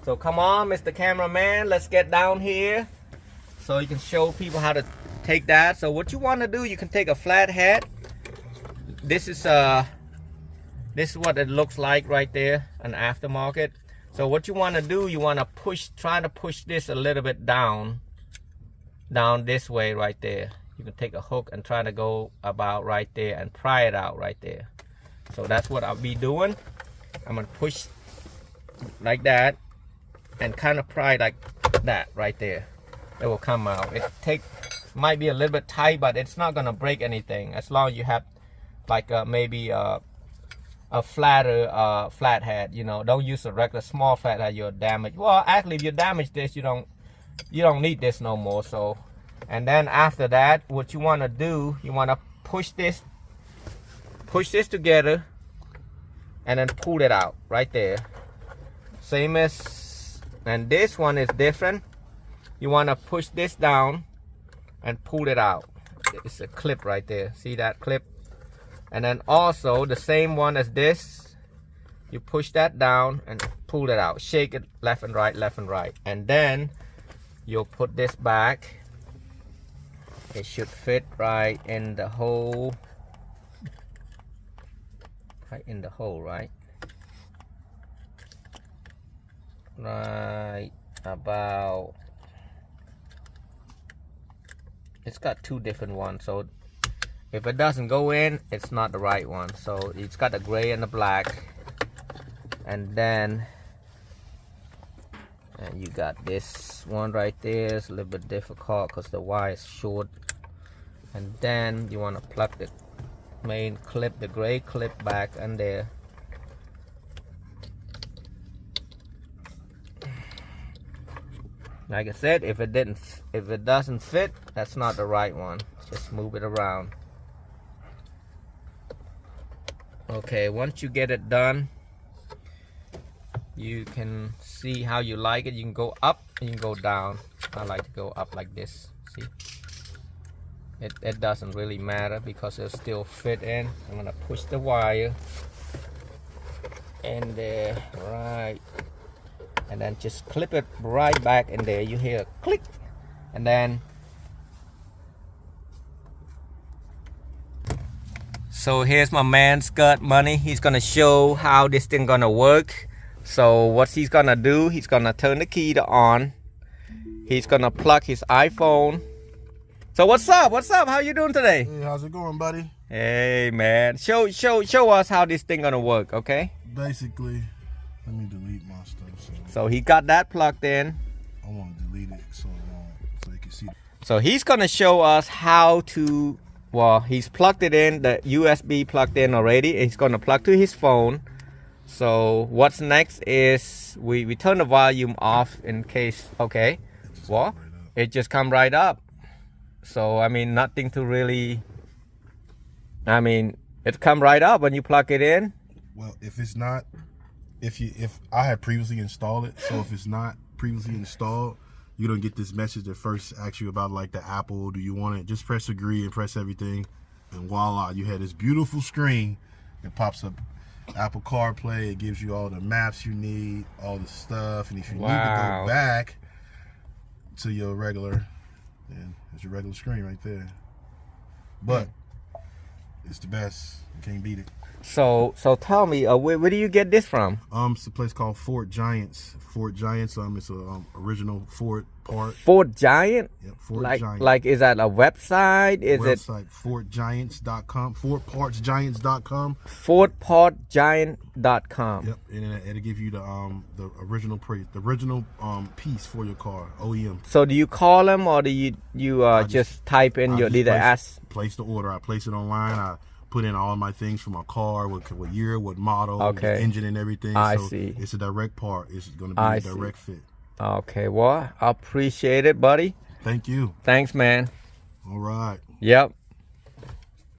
So come on, Mr. Cameraman, let's get down here so you can show people how to take that. So what you want to do, you can take a flathead. This is what it looks like right there, an aftermarket. So what you want to do, you want to try to push this a little bit down this way right there. You can take a hook and try to go about right there and pry it out right there. So that's what I'll be doing. I'm gonna push like that and kind of pry like that right there. It will come out. It might be a little bit tight, but it's not gonna break anything as long as you have like maybe a flatter flathead. You know, don't use a regular small flathead. You'll damage. Well, actually, if you damage this, you don't need this no more. So, and then after that, what you want to do, you want to push this together, and then pull it out right there. Same as, and this one is different. You want to push this down and pull it out. It's a clip right there. See that clip? And then also the same one as this, you push that down and pull it out. Shake it left and right, and then you'll put this back. It should fit right in the hole. Right in the hole, right? Right about. It's got two different ones, so if it doesn't go in, it's not the right one. So it's got the gray and the black, and then you got this one right there. It's a little bit difficult because the wire is short. And then you want to plug the main clip, the gray clip, back in there. Like I said, if it doesn't fit, that's not the right one. Just move it around. Okay, once you get it done, you can see how you like it. You can go up and you can go down. I like to go up like this. See, it doesn't really matter because it'll still fit in. I'm gonna push the wire in there, right, and then just clip it right back in there. You hear a click, and then so here's my man Scott Money. He's gonna show how this thing gonna work. So what he's gonna do, he's gonna turn the key to on. He's gonna plug his iPhone. So what's up? What's up? How you doing today? Hey, how's it going, buddy? Hey man, show us how this thing gonna work, okay? Basically, let me delete my stuff. So he got that plugged in. I want to delete it so you can see. So he's gonna show us how to. Well, he's plugged it in, the USB plugged in already. He's gonna plug to his phone. So what's next is we turn the volume off in case. Okay, well, it just come right up. So I mean, nothing to really. I mean, it come right up when you plug it in. Well, if it's not, if I had previously installed it, so if it's not previously installed, you don't get this message that first asks you about like the Apple. Do you want it? Just press agree and press everything, and voila, you had this beautiful screen. It pops up Apple CarPlay. It gives you all the maps you need, all the stuff, and if you need to go back to your regular, then it's your regular screen right there. But it's the best. You can't beat it. So tell me, where do you get this from? It's a place called Fort Giants. Fort Giants. It's a original Ford part. Fort Giant? Yep, Fort Giant. Like, is that a website? Is it FortGiants.com? FortPartsGiants.com. FortPartsGiant.com. Yep, and it'll give you the original piece for your car, OEM. So do you call them, or do you just type in your place the order? I place it online. I put in all my things for my car, what year, what model, okay, the engine and everything. I see. It's a direct part. It's going to be a direct fit. Okay, well, I appreciate it, buddy. Thank you. Thanks, man. All right. Yep.